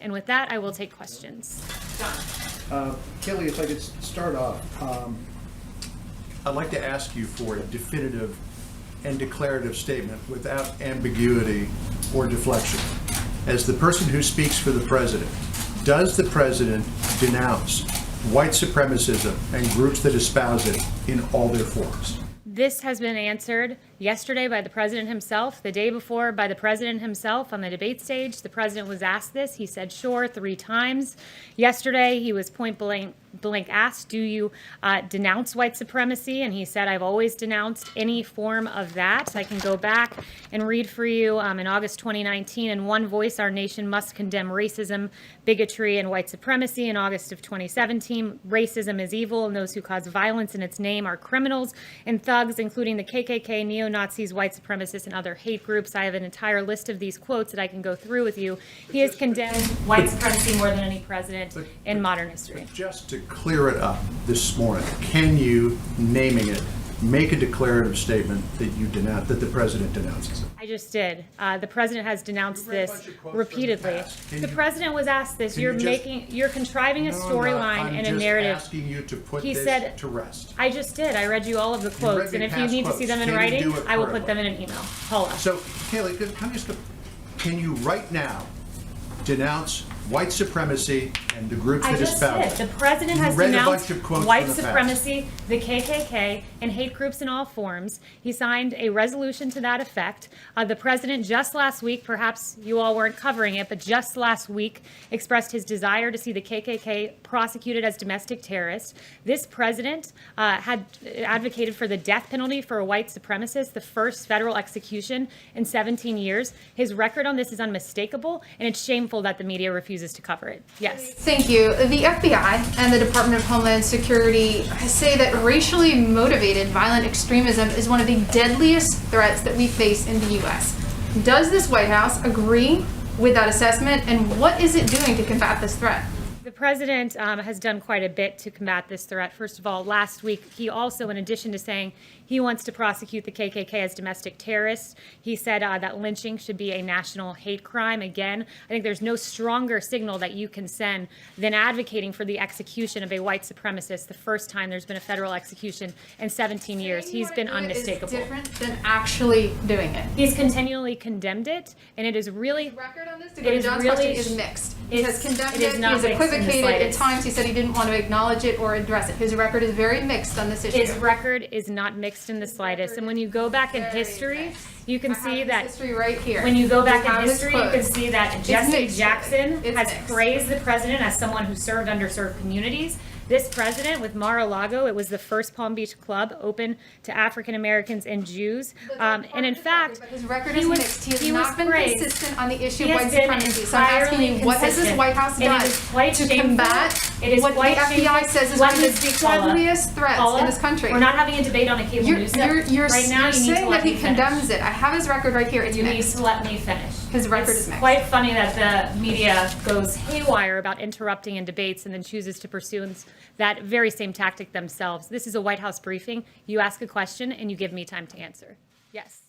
And with that, I will take questions. John. Kayleigh, if I could start off, I'd like to ask you for a definitive and declarative statement without ambiguity or deflection. As the person who speaks for the president, does the president denounce white supremacism and groups that espouse it in all their forms? This has been answered yesterday by the president himself, the day before by the president himself on the debate stage. The president was asked this. He said, sure, 3 times. Yesterday, he was point blank asked, do you denounce white supremacy? And he said, I've always denounced any form of that. I can go back and read for you in August 2019, in one voice, our nation must condemn racism, bigotry, and white supremacy. In August of 2017, racism is evil, and those who cause violence in its name are criminals and thugs, including the KKK, neo-Nazis, white supremacists, and other hate groups. I have an entire list of these quotes that I can go through with you. He has condemned white supremacy more than any president in modern history. Just to clear it up this morning, can you, naming it, make a declarative statement that you denounce, that the president denounces it? I just did. The president has denounced this repeatedly. The president was asked this. You're contriving a storyline and a narrative. I'm just asking you to put this to rest. I just did. I read you all of the quotes, and if you need to see them in writing, I will put them in an email. Paula. So, Kayleigh, can you right now denounce white supremacy and the groups that espouse it? The president has denounced white supremacy, the KKK, and hate groups in all forms. He signed a resolution to that effect. The president just last week, perhaps you all weren't covering it, but just last week expressed his desire to see the KKK prosecuted as domestic terrorists. This president had advocated for the death penalty for a white supremacist, the first federal execution in 17 years. His record on this is unmistakable, and it's shameful that the media refuses to cover it. Yes. Thank you. The FBI and the Department of Homeland Security say that racially motivated violent extremism is one of the deadliest threats that we face in the U.S. Does this White House agree with that assessment, and what is it doing to combat this threat? The president has done quite a bit to combat this threat. First of all, last week, he also, in addition to saying he wants to prosecute the KKK as domestic terrorists, he said that lynching should be a national hate crime. Again, I think there's no stronger signal that you can send than advocating for the execution of a white supremacist the first time there's been a federal execution in 17 years. He's been unmistakable. Is different than actually doing it. He's continually condemned it, and it is really... The record on this, to go to John's question, is mixed. He has condemned it, he's equivocated at times, he said he didn't want to acknowledge it or address it. His record is very mixed on this issue. His record is not mixed in the slightest. And when you go back in history, you can see that history right here. When you go back in history, you can see that Jesse Jackson has praised the president as someone who served underserved communities. This president with Mar-a-Lago, it was the first Palm Beach club open to African Americans and Jews. And in fact, his record is mixed. He has not been consistent on the issue of white supremacy. So I'm asking you, what has this White House done to combat what the FBI says is one of the deadliest threats in this country? We're not having a debate on a cable news network. Right now, you need to let me finish. He condemns it. I have his record right here. It's mixed. You need to let me finish. His record is mixed. It's quite funny that the media goes haywire about interrupting in debates and then chooses to pursue that very same tactic themselves. This is a White House briefing. You ask a question and you give me time to answer. Yes.